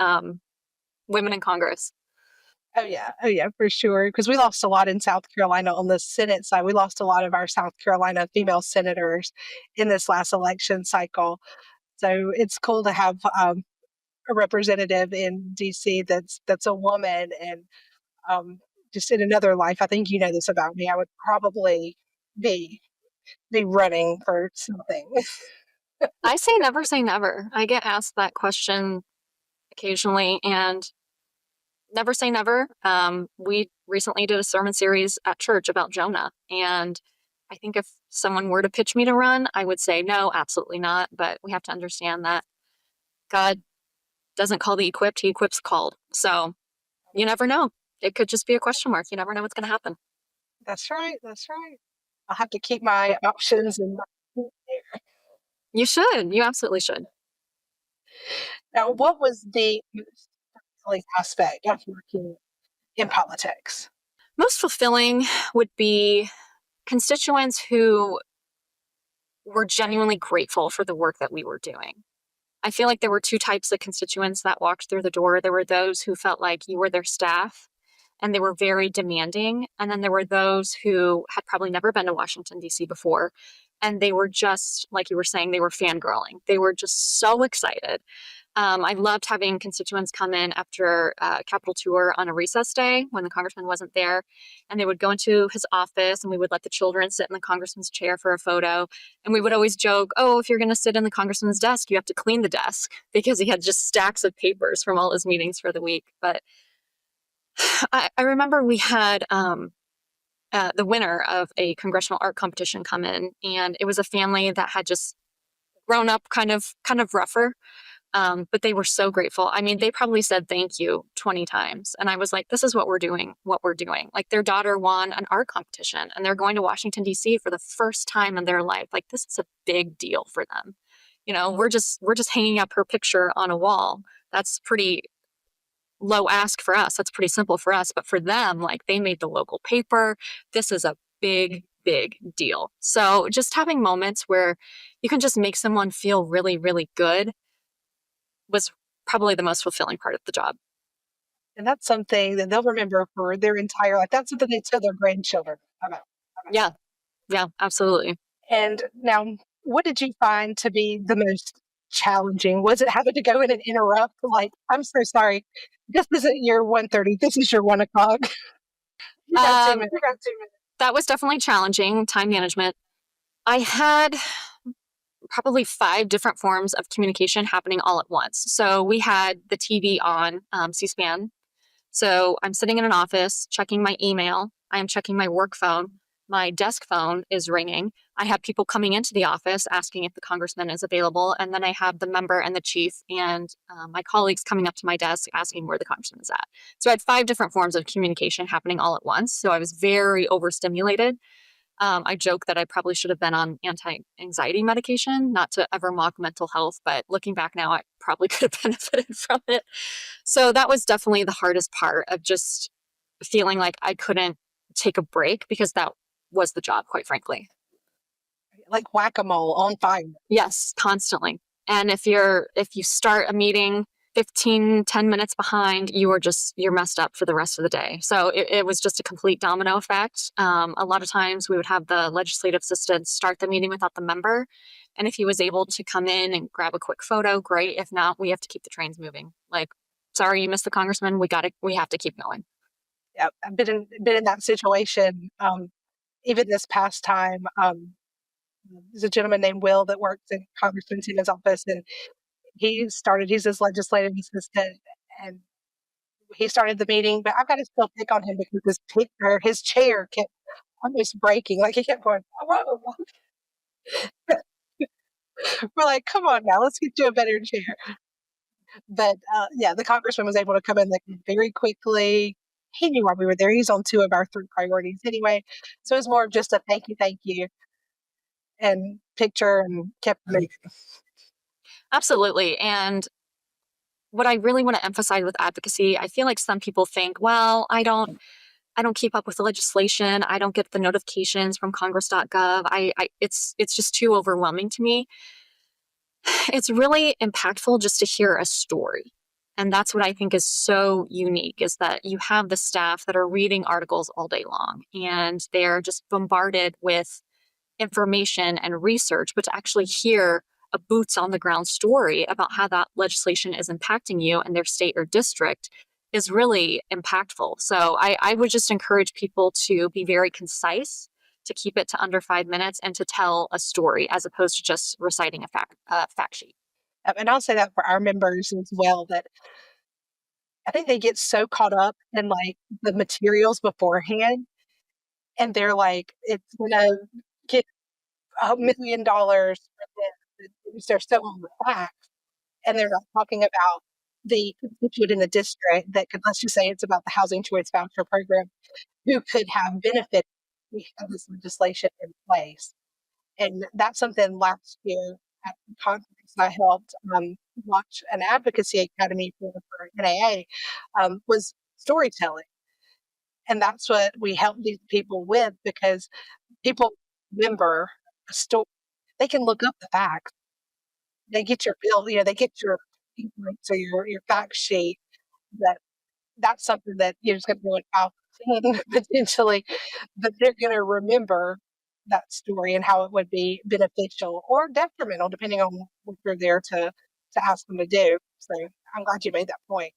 women in Congress. oh yeah, for sure. Because we lost a lot in South Carolina on the Senate side. We lost a lot of our South Carolina female senators in this last election cycle. So it's cool to have a representative in DC that's a woman, and um, just in another life, I think you know this about me, I would probably be running for something. I say never say never. I get asked that question occasionally, and never say never. We recently did a sermon series at church about Jonah, and I think if someone were to pitch me to run, I would say no, absolutely not. But we have to understand that God doesn't call the equipped, he equips the called. So you never know. It could just be a question mark. You never know what's going to happen. That's right. That's right. I'll have to keep my options in mind. You should. You absolutely should. Now, what was the most fulfilling aspect of working in politics? Most fulfilling would be constituents who were genuinely grateful for the work that we were doing. I feel like there were two types of constituents that walked through the door. There were those who felt like you were their staff and they were very demanding. And then there were those who had probably never been to Washington, D.C. before. And they were just, like you were saying, they were fangirling. They were just so excited. I loved having constituents come in after Capitol tour on a recess day when the congressman wasn't there, and they would go into his office and we would let the children sit in the congressman's chair for a photo. And we would always joke, oh, if you're going to sit in the congressman's desk, you have to clean the desk because he had just stacks of papers from all his meetings for the week. But I remember we had the winner of a congressional art competition come in, and it was a family that had just grown up kind of rougher. But they were so grateful. I mean, they probably said thank you 20 times. And I was like, this is what we're doing. Like their daughter won an art competition and they're going to Washington, D.C. for the first time in their life. Like this is a big deal for them. You know, we're just hanging up her picture on a wall. That's pretty low ask for us. That's pretty simple for us. But for them, like they made the local paper. This is a big deal. So just having moments where you can just make someone feel really, really good was probably the most fulfilling part of the job. And that's something that they'll remember for their entire life. That's something they tell their grandchildren about. Yeah. Yeah, absolutely. And now, what did you find to be the most challenging? Was it having to go in and interrupt? Like, I'm so sorry. This isn't your 1:30. This is your 1 o'clock. You got 2 minutes. You got 2 minutes. That was definitely challenging, time management. I had probably 5 different forms of communication happening all at once. So we had the TV on, C-SPAN. So I'm sitting in an office, checking my email. I am checking my work phone. My desk phone is ringing. I have people coming into the office asking if the congressman is available. And then I have the member and the chief and my colleagues coming up to my desk asking where the congressman is at. So I had 5 different forms of communication happening all at once. So I was very overstimulated. I joke that I probably should have been on anti-anxiety medication, not to ever mock mental health, but looking back now, I probably could have benefited from it. So that was definitely the hardest part of just feeling like I couldn't take a break because that was the job, quite frankly. Like whack-a-mole on fire. Yes, constantly. And if you start a meeting 10 minutes behind, you're messed up for the rest of the day. So it was just a complete domino effect. A lot of times we would have the legislative assistant start the meeting without the member. And if he was able to come in and grab a quick photo, great. If not, we have to keep the trains moving. Like, sorry, you missed the congressman. We have to keep going. Yeah, I've been in that situation. Even this past time, there's a gentleman named Will that works in Congressman Tina's office, and he's his legislative assistant, and he started the meeting, but I've got to still pick on him because his chair kept almost breaking. Like he kept going, whoa. We're like, come on now, let's get you a better chair. But yeah, the congressman was able to come in like very quickly. He knew why we were there. He's on 2 of our 3 priorities anyway. So it was more of just a thank you, and picture and kept moving. Absolutely. And what I really want to emphasize with advocacy, I feel like some people think, well, I don't keep up with the legislation. I don't get the notifications from congress.gov. It's just too overwhelming to me. It's really impactful just to hear a story. And that's what I think is so unique is that you have the staff that are reading articles all day long and they're just bombarded with information and research, but to actually hear a boots on the ground story about how that legislation is impacting you in their state or district is really impactful. So I would just encourage people to be very concise, to keep it to under 5 minutes, and to tell a story as opposed to just reciting a fact sheet. And I'll say that for our members as well, that I think they get so caught up in like the materials beforehand, and they're like, it's gonna get $1 million for this. They're so on the facts, and they're not talking about the constituent in the district that could, let's just say it's about the housing choice voucher program, who could have benefited. We have this legislation in place. And that's something last year at the conference I helped launch an advocacy academy for NAA, was storytelling. And that's what we help these people with, because people remember a story. They can look up the facts. They get your bill, they get your points or your fact sheet. That that's something that you're just going to go out potentially, but they're going to remember that story and how it would be beneficial or detrimental, depending on what you're there to ask them to do. So I'm glad you made that point.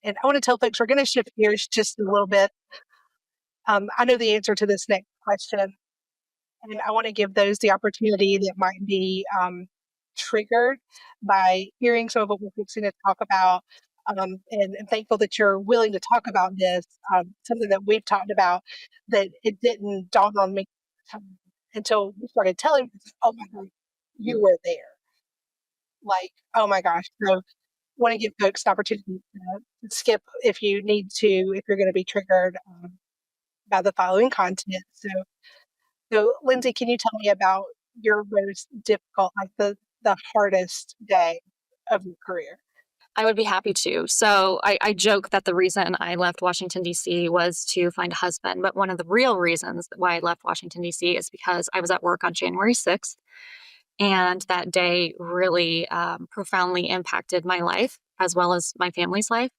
And I want to tell folks we're going to shift gears just a little bit. I know the answer to this next question, and I want to give those the opportunity that might be triggered by hearing some of what we're fixing to talk about. And thankful that you're willing to talk about this, something that we've talked about that it didn't dawn on me until you started telling me, oh my God, you were there. Like, oh my gosh. So want to give folks an opportunity to skip if you need to, if you're going to be triggered by the following content. So, Lindsay, can you tell me about your most difficult, like the hardest day of your career? I would be happy to. So I joke that the reason I left Washington, D.C. was to find a husband. But one of the real reasons why I left Washington, D.C. is because I was at work on January 6th. And that day really profoundly impacted my life as well as my family's life.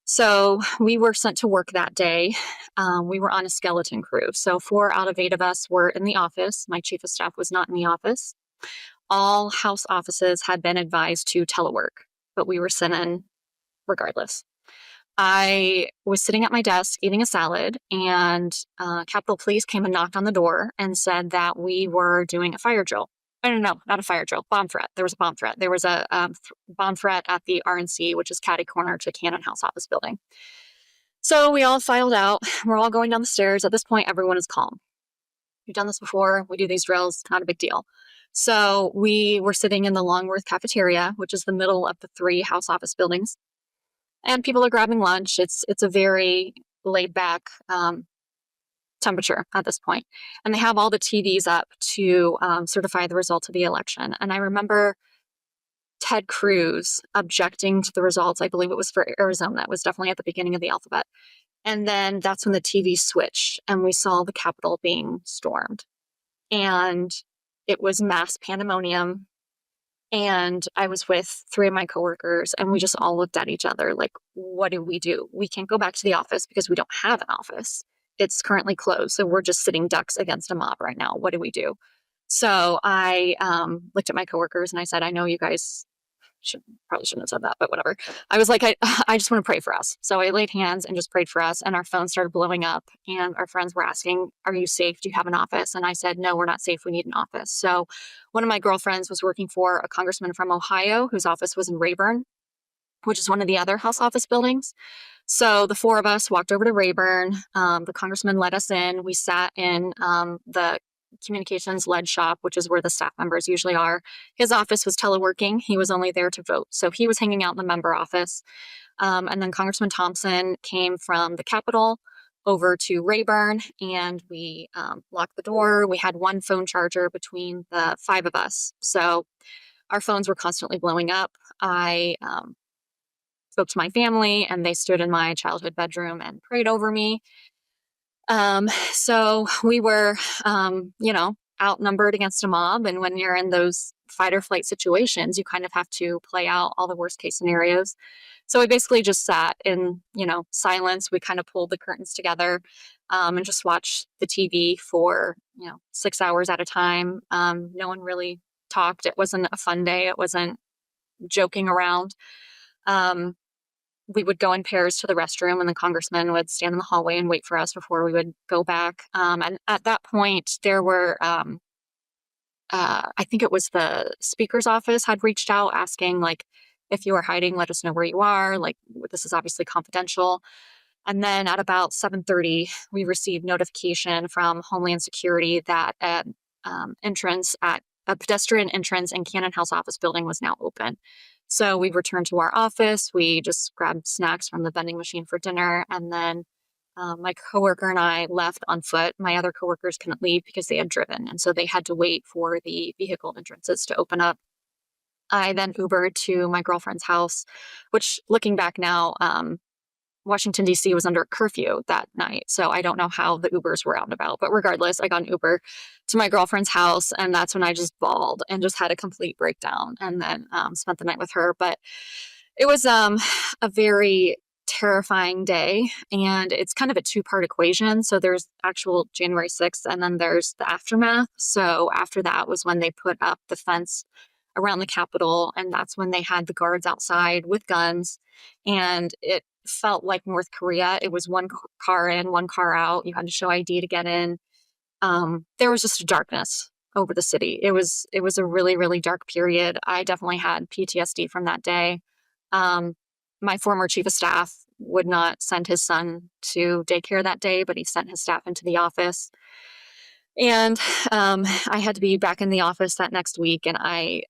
So we were sent to work that day. We were on a skeleton crew. So 4 out of 8 of us were in the office. My chief of staff was not in the office. All house offices had been advised to telework, but we were sent in regardless. I was sitting at my desk eating a salad, and Capitol Police came and knocked on the door and said that we were doing a fire drill. I don't know, not a fire drill, bomb threat. There was a bomb threat. There was a bomb threat at the RNC, which is catty corner to Cannon House office building. So we all filed out. We're all going down the stairs. At this point, everyone is calm. We've done this before. We do these drills. Not a big deal. So we were sitting in the Longworth cafeteria, which is the middle of the 3 house office buildings, and people are grabbing lunch. It's a very laid back temperature at this point, and they have all the TVs up to certify the results of the election. And I remember Ted Cruz objecting to the results. I believe it was for Arizona. It was definitely at the beginning of the alphabet. And then that's when the TV switched, and we saw the Capitol being stormed. And it was mass pandemonium. And I was with 3 of my coworkers, and we just all looked at each other like, what do? We can't go back to the office because we don't have an office. It's currently closed. So we're just sitting ducks against a mob right now. What do we do? So I looked at my coworkers and I said, I know you guys probably shouldn't have said that, but whatever. I was like, I just want to pray for us. So I laid hands and just prayed for us, and our phones started blowing up, and our friends were asking, are you safe? Do you have an office? And I said, no, we're not safe. We need an office. So one of my girlfriends was working for a congressman from Ohio whose office was in Rayburn, which is one of the other house office buildings. So the 4 of us walked over to Rayburn. The congressman let us in. We sat in the communications led shop, which is where the staff members usually are. His office was teleworking. He was only there to vote. So he was hanging out in the member office. And then Congressman Thompson came from the Capitol over to Rayburn, and we locked the door. We had one phone charger between the 5 of us. So our phones were constantly blowing up. I spoke to my family, and they stood in my childhood bedroom and prayed over me. So we were, outnumbered against a mob. And when you're in those fight or flight situations, you kind of have to play out all the worst case scenarios. So we basically just sat in, silence. We kind of pulled the curtains together, and just watched the TV for, 6 hours at a time. No one really talked. It wasn't a fun day. It wasn't joking around. We would go in pairs to the restroom, and the congressman would stand in the hallway and wait for us before we would go back. And at that point, there were, I think it was the speaker's office had reached out asking, like, if you are hiding, let us know where you are. Like, this is obviously confidential. And then at about 7:30, we received notification from Homeland Security that an entrance at a pedestrian entrance in Cannon House office building was now open. So we returned to our office. We just grabbed snacks from the vending machine for dinner, and then my coworker and I left on foot. My other coworkers couldn't leave because they had driven, and so they had to wait for the vehicle entrances to open up. I then Ubered to my girlfriend's house, which, looking back now, Washington, D.C. was under a curfew that night. So I don't know how the Ubers were out and about. But regardless, I got an Uber to my girlfriend's house. And that's when I just bawled and just had a complete breakdown, and then spent the night with her. But it was a very terrifying day. And it's kind of a two-part equation. So there's actual January 6th, and then there's the aftermath. So after that was when they put up the fence around the Capitol. And that's when they had the guards outside with guns. And it felt like North Korea. It was one car in, one car out. You had to show ID to get in. There was just a darkness over the city. It was a really, really dark period. I definitely had PTSD from that day. My former chief of staff would not send his son to daycare that day, but he sent his staff into the office. And I had to be back in the office that next week, and I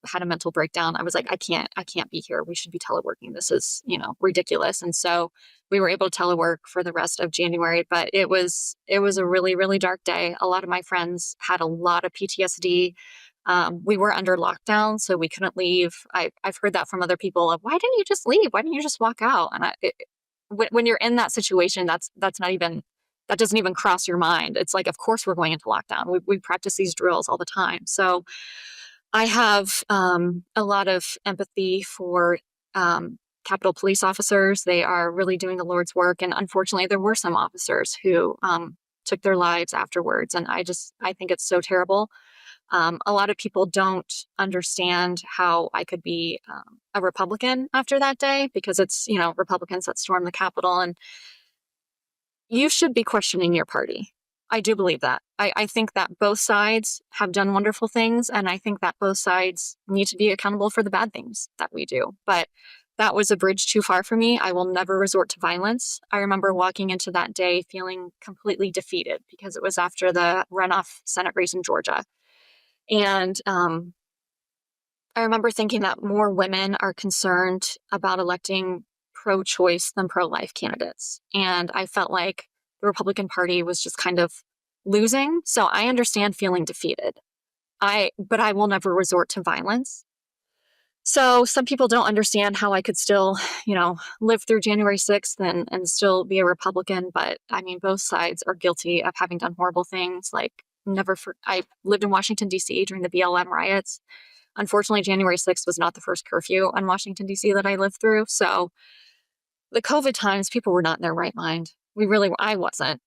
had a mental breakdown. I was like, I can't be here. We should be teleworking. This is, ridiculous. And so we were able to telework for the rest of January, but it was a really, really dark day. A lot of my friends had a lot of PTSD. We were under lockdown, so we couldn't leave. I've heard that from other people of, why didn't you just leave? Why didn't you just walk out? And when you're in that situation, that's not even, that doesn't even cross your mind. It's like, of course we're going into lockdown. We practice these drills all the time. So I have a lot of empathy for Capitol police officers. They are really doing the Lord's work. And unfortunately, there were some officers who took their lives afterwards. And I think it's so terrible. A lot of people don't understand how I could be a Republican after that day, because it's, Republicans that stormed the Capitol, and you should be questioning your party. I do believe that. I think that both sides have done wonderful things, and I think that both sides need to be accountable for the bad things that we do. But that was a bridge too far for me. I will never resort to violence. I remember walking into that day feeling completely defeated because it was after the runoff Senate race in Georgia. And I remember thinking that more women are concerned about electing pro-choice than pro-life candidates. And I felt like the Republican Party was just kind of losing. So I understand feeling defeated. But I will never resort to violence. So some people don't understand how I could still, live through January 6th and still be a Republican. But I mean, both sides are guilty of having done horrible things. Like, I lived in Washington, D.C. during the BLM riots. Unfortunately, January 6th was not the first curfew in Washington, D.C. that I lived through. So the COVID times, people were not in their right mind. I wasn't.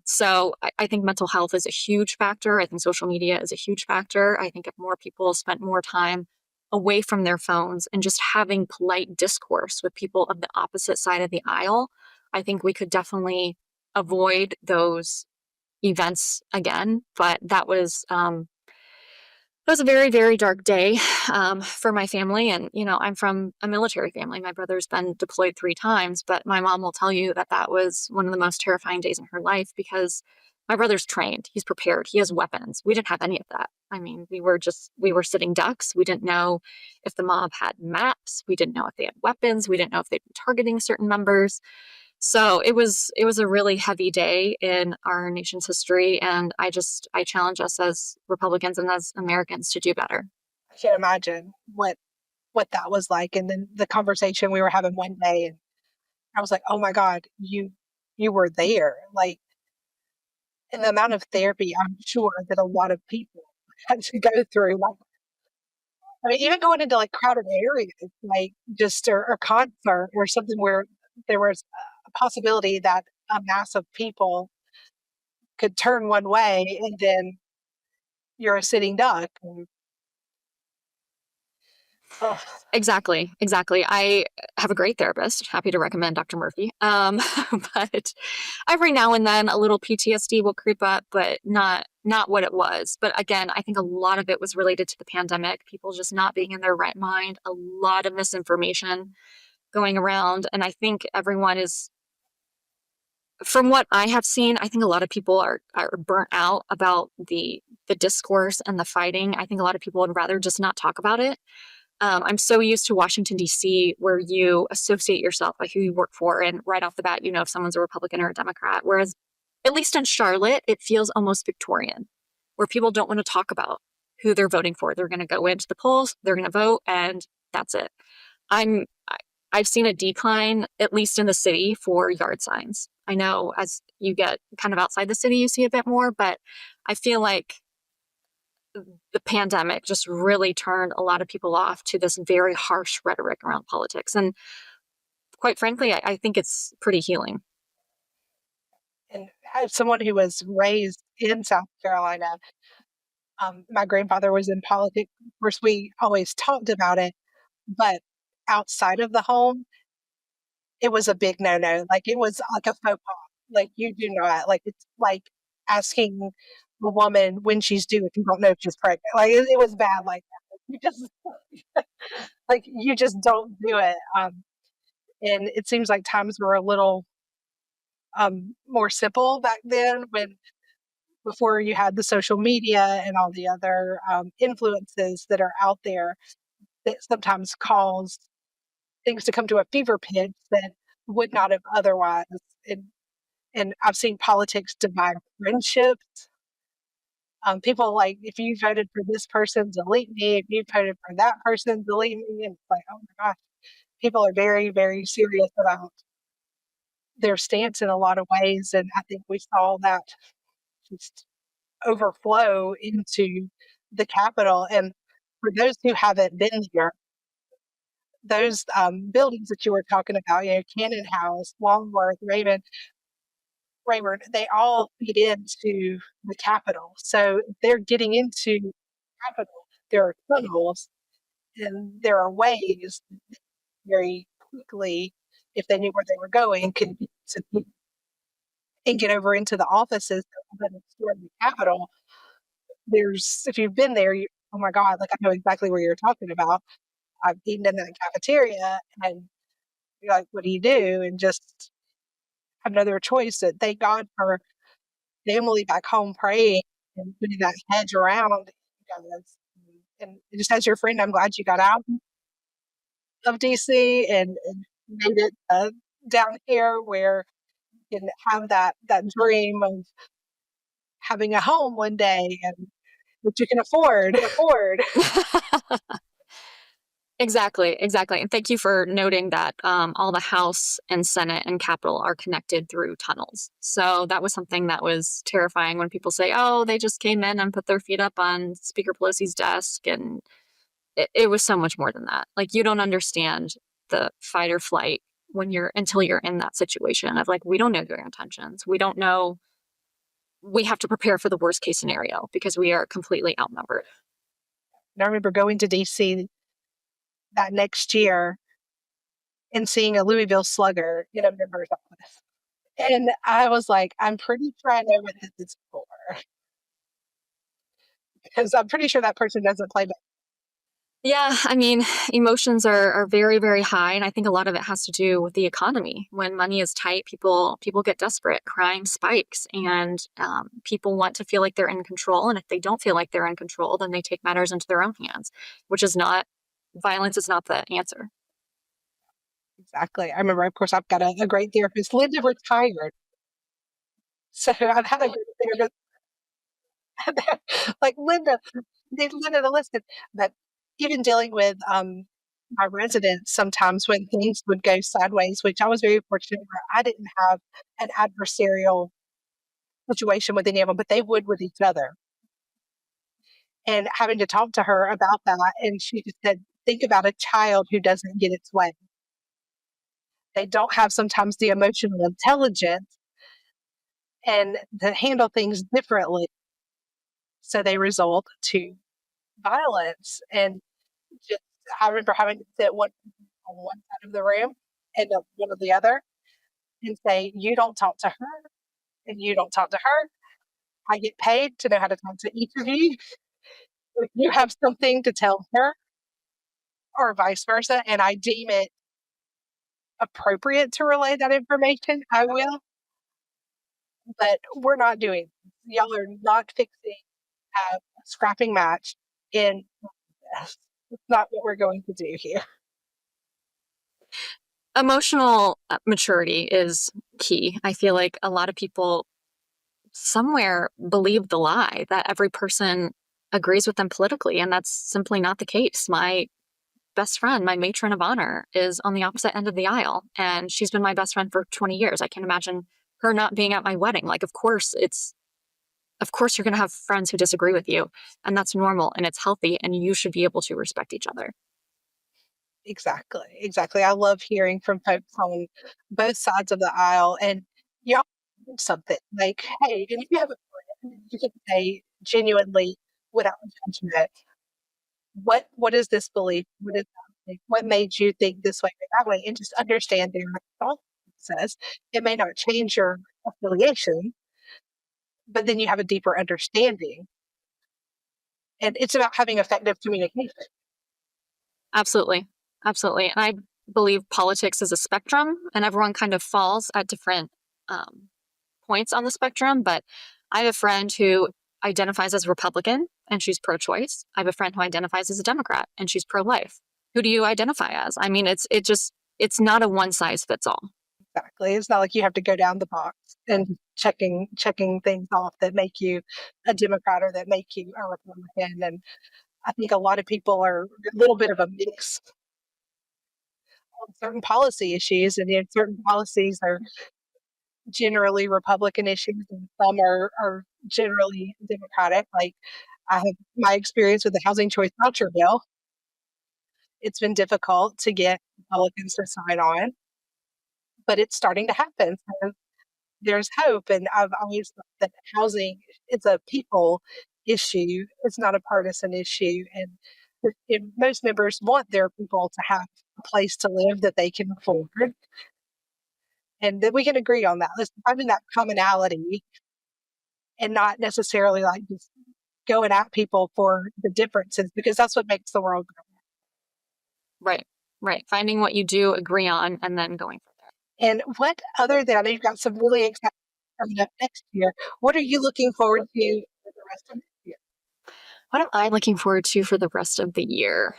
So I think mental health is a huge factor. I think social media is a huge factor. I think if more people spent more time away from their phones and just having polite discourse with people of the opposite side of the aisle, I think we could definitely avoid those events again. But that was a very, very dark day for my family. And, I'm from a military family. My brother's been deployed 3 times, but my mom will tell you that that was one of the most terrifying days in her life, because my brother's trained. He's prepared. He has weapons. We didn't have any of that. I mean, we were sitting ducks. We didn't know if the mob had maps. We didn't know if they had weapons. We didn't know if they'd been targeting certain members. So it was a really heavy day in our nation's history. And I challenge us as Republicans and as Americans to do better. I can't imagine what that was like. And then the conversation we were having one day, and I was like, oh my God, you were there. Like, and the amount of therapy I'm sure that a lot of people had to go through. Like, I mean, even going into like crowded areas, like just or concert or something where there was a possibility that a mass of people could turn one way, and then you're a sitting duck. Oh, Exactly, exactly. I have a great therapist. Happy to recommend Dr. Murphy. But every now and then a little PTSD will creep up, but not what it was. But again, I think a lot of it was related to the pandemic, people just not being in their right mind, a lot of misinformation going around. And I think everyone is, from what I have seen, I think a lot of people are burnt out about the discourse and the fighting. I think a lot of people would rather just not talk about it. I'm so used to Washington, D.C., where you associate yourself by who you work for. And right off the bat, you know if someone's a Republican or a Democrat. Whereas, at least in Charlotte, it feels almost Victorian, where people don't want to talk about who they're voting for. They're going to go into the polls, they're going to vote, and that's it. I'm, I- I've seen a decline, at least in the city, for yard signs. I know as you get kind of outside the city, you see a bit more, but I feel like the pandemic just really turned a lot of people off to this very harsh rhetoric around politics. And quite frankly, I think it's pretty healing. and as someone who was raised in South Carolina, my grandfather was in politics. Of course, we always talked about it, but outside of the home, it was a big no-no. Like, it was like a faux pas. Like, you do not like, it's like asking a woman when she's due if you don't know if she's pregnant. Like, it was bad like that. You just like, you just don't do it. And it seems like times were a little, more simple back then when before you had the social media and all the other, influences that are out there that sometimes cause things to come to a fever pitch that would not have otherwise. And and I've seen politics divide friendships. People like, if you voted for this person, delete me. If you voted for that person, delete me. And it's like, oh my gosh, people are very, very serious about their stance in a lot of ways. And I think we saw that just overflow into the Capitol. And for those who haven't been here, those buildings that you were talking about, Cannon House, Longworth, Rayburn, they all feed into the Capitol. So if they're getting into the Capitol, there are tunnels and there are ways very quickly, if they knew where they were going, could and get over into the offices that are stored in the Capitol. There's, if you've been there, oh my God, like, I know exactly where you're talking about. I've eaten in that cafeteria, and you're like, what do you do? And just have no other choice. That thank God for family back home praying and putting that hedge around you guys. And just as your friend, I'm glad you got out of DC and made it down here where you can have that dream of having a home one day and that you can afford. Exactly, exactly. And thank you for noting that all the House and Senate and Capitol are connected through tunnels. So that was something that was terrifying when people say, oh, they just came in and put their feet up on Speaker Pelosi's desk. And it was so much more than that. Like, you don't understand the fight or flight when you're until you're in that situation of like, we don't know your intentions. We don't know. We have to prepare for the worst case scenario because we are completely outnumbered. And I remember going to DC that next year and seeing a Louisville Slugger in a member's office. And I was like, I'm pretty sure I know what this is for because I'm pretty sure that person doesn't play. Yeah, I mean, emotions are very, very high, and I think a lot of it has to do with the economy. When money is tight, people get desperate, crime spikes, and people want to feel like they're in control. And if they don't feel like they're in control, then they take matters into their own hands, which is not violence is not the answer. Exactly. I remember, of course, I've got a great therapist. Linda retired. So I've had a great therapist. Like Linda, they Linda the listed. But even dealing with my residents sometimes when things would go sideways, which I was very fortunate where I didn't have an adversarial situation with any of them, but they would with each other. And having to talk to her about that, and she just said, think about a child who doesn't get its way. They don't have sometimes the emotional intelligence and to handle things differently. So they result to violence and just I remember having to sit one on one side of the room and one on the other and say, "You don't talk to her, and you don't talk to her. I get paid to know how to talk to each of you. If you have something to tell her, or vice versa, and I deem it appropriate to relay that information, I will. But we're not doing. Y'all are not fixing a scrapping match in this. It's not what we're going to do here." Emotional maturity is key. I feel like a lot of people somewhere believe the lie that every person agrees with them politically, and that's simply not the case. My best friend, my matron of honor, is on the opposite end of the aisle, and she's been my best friend for 20 years. I can't imagine her not being at my wedding. Like, of course you're going to have friends who disagree with you, and that's normal and it's healthy, and you should be able to respect each other. Exactly, exactly. I love hearing from folks on both sides of the aisle, and y'all learn something like, hey, and if you have a friend, you can say genuinely without judgment, what is this belief? What is that belief? What made you think this way or that way? And just understand their thought process. It may not change your affiliation, but then you have a deeper understanding. And it's about having effective communication. Absolutely. Absolutely. And I believe politics is a spectrum, and everyone kind of falls at different um, points on the spectrum. But I have a friend who identifies as Republican and she's pro choice. I have a friend who identifies as a Democrat and she's pro life. Who do you identify as? I mean, it's not a one size fits all. Exactly. It's not like you have to go down the box and checking things off that make you a Democrat or that make you a Republican. And I think a lot of people are a little bit of a mix on certain policy issues, and certain policies are generally Republican issues, and some are generally Democratic. Like I have my experience with the housing choice voucher bill. It's been difficult to get Republicans to sign on, but it's starting to happen. So there's hope, and I've always thought that housing is a people issue. It's not a partisan issue, and most members want their people to have a place to live that they can afford, and that we can agree on that. Let's finding that commonality and not necessarily like just going at people for the differences, because that's what makes the world go. Right. Right. Finding what you do agree on and then going from there. And what other than I know you've got some really exciting coming up next year, what are you looking forward to for the rest of this year? What am I looking forward to for the rest of the year?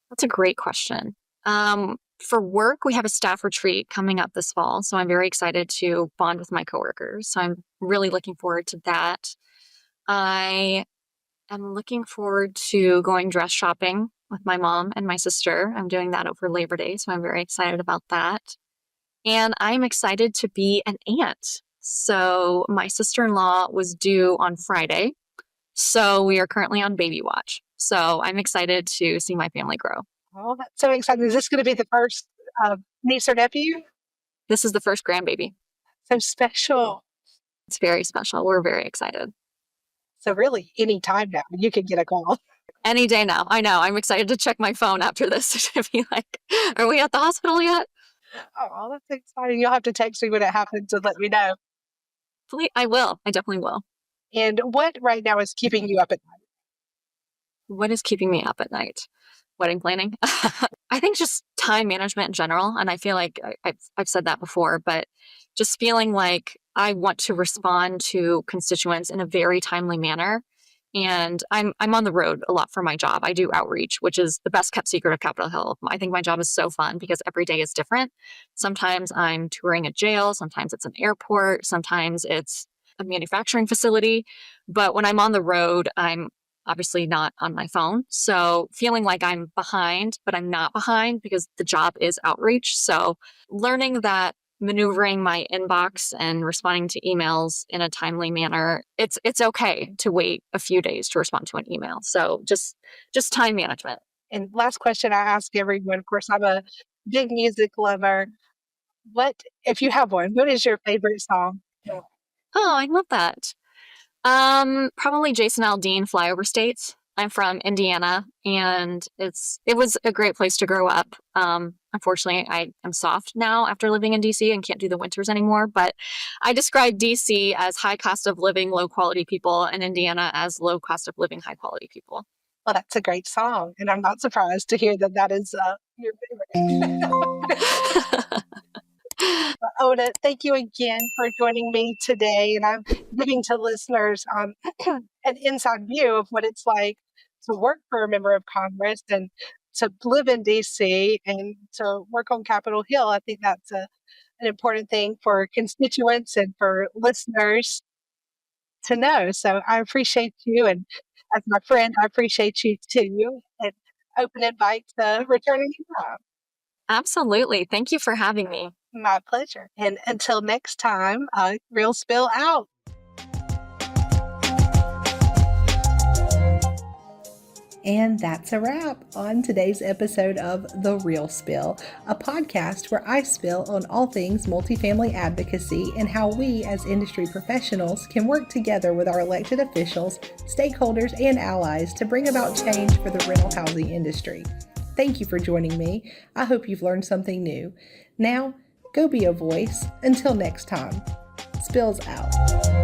That's a great question. For work, we have a staff retreat coming up this fall. So I'm very excited to bond with my coworkers. So I'm really looking forward to that. I am looking forward to going dress shopping with my mom and my sister. I'm doing that over Labor Day. So I'm very excited about that. And I'm excited to be an aunt. So my sister-in-law was due on Friday. So we are currently on baby watch. So I'm excited to see my family grow. Oh, that's so exciting. Is this going to be the first niece or nephew? This is the first grandbaby. So special. It's very special. We're very excited. So really, any time now, you can get a call. Any day now. I know. I'm excited to check my phone after this to be like, are we at the hospital yet? Oh, that's exciting. You'll have to text me when it happens and let me know. Please, I will. I definitely will. And what right now is keeping you up at night? What is keeping me up at night? Wedding planning. I think just time management in general. And I feel like I've said that before, but just feeling like I want to respond to constituents in a very timely manner. And I'm on the road a lot for my job. I do outreach, which is the best kept secret of Capitol Hill. I think my job is so fun because every day is different. Sometimes I'm touring a jail, sometimes it's an airport, sometimes it's a manufacturing facility. But when I'm on the road, I'm obviously not on my phone. So feeling like I'm behind, but I'm not behind because the job is outreach. So learning that maneuvering my inbox and responding to emails in a timely manner, it's okay to wait a few days to respond to an email. So just time management. And last question I ask everyone, of course, I'm a big music lover. What, if you have one, what is your favorite song? Oh, I love that. Probably Jason Aldean, Flyover States. I'm from Indiana, and it was a great place to grow up. Unfortunately, I am soft now after living in DC and can't do the winters anymore. But I describe DC as high cost of living, low quality people, and Indiana as low cost of living, high quality people. Well, that's a great song, and I'm not surprised to hear that that is your favorite. Oda, thank you again for joining me today, and I'm giving to listeners an inside view of what it's like to work for a member of Congress and to live in DC and to work on Capitol Hill. I think that's an important thing for constituents and for listeners to know. So I appreciate you, and as my friend, I appreciate you too. And open invite to return anytime. Absolutely. Thank you for having me. My pleasure. And until next time, Real Spill out. And that's a wrap on today's episode of The Real Spill, a podcast where I spill on all things multifamily advocacy and how we as industry professionals can work together with our elected officials, stakeholders, and allies to bring about change for the rental housing industry. Thank you for joining me. I hope you've learned something new. Now, go be a voice. Until next time, Spills out.